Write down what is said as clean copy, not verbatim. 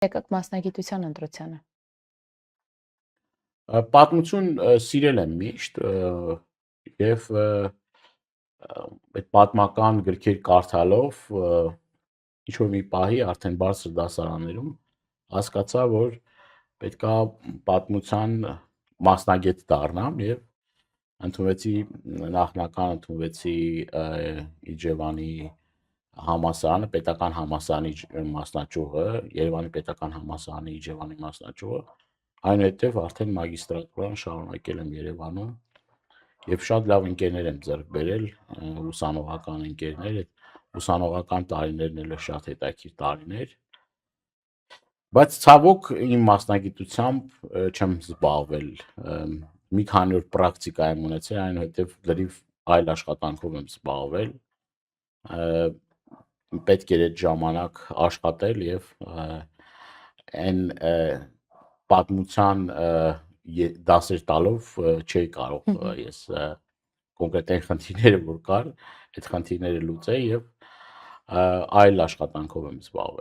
Եկաք մասնագիտության ընտրությանը։ Պատմություն սիրել եմ միշտ եւ այդ պատմական գրքեր կարդալով ինչ-որ մի պահի արդեն բարձր դասարաններում հասկացա, որ պետքա պատմության մասնագետ դառնամ եւ նախնական ընդունվեցի Իջևանի համալսարանը, պետական համալսարանի մասնաճյուղը, Երևանի պետական համալսարանի Իջևանի մասնաճյուղը, այնուհետև արդեն մագիստրատուրան շարունակել եմ Երևանում եւ շատ լավ ընկերներ եմ ձեռք բերել, ուսանողական ընկերներ, այդ ուսանողական տարիներն էլ շատ հետաքրքիր տարիներ, բայց ցավոք իմ մասնագիտությամբ չեմ զբաղվել, մի քանի օր պրակտիկա եմ ունեցել, այնուհետև լրիվ այլ աշխատանքով եմ զբաղվել, պետք էր այդ ժամանակ աշխատել եւ այն պատմության դասեր տալով չէի կարող ես կոնկրետ այն խնդիրները որ կար, այդ խնդիրները լուծեի եւ այլ աշխատանքով եմ զբաղվել։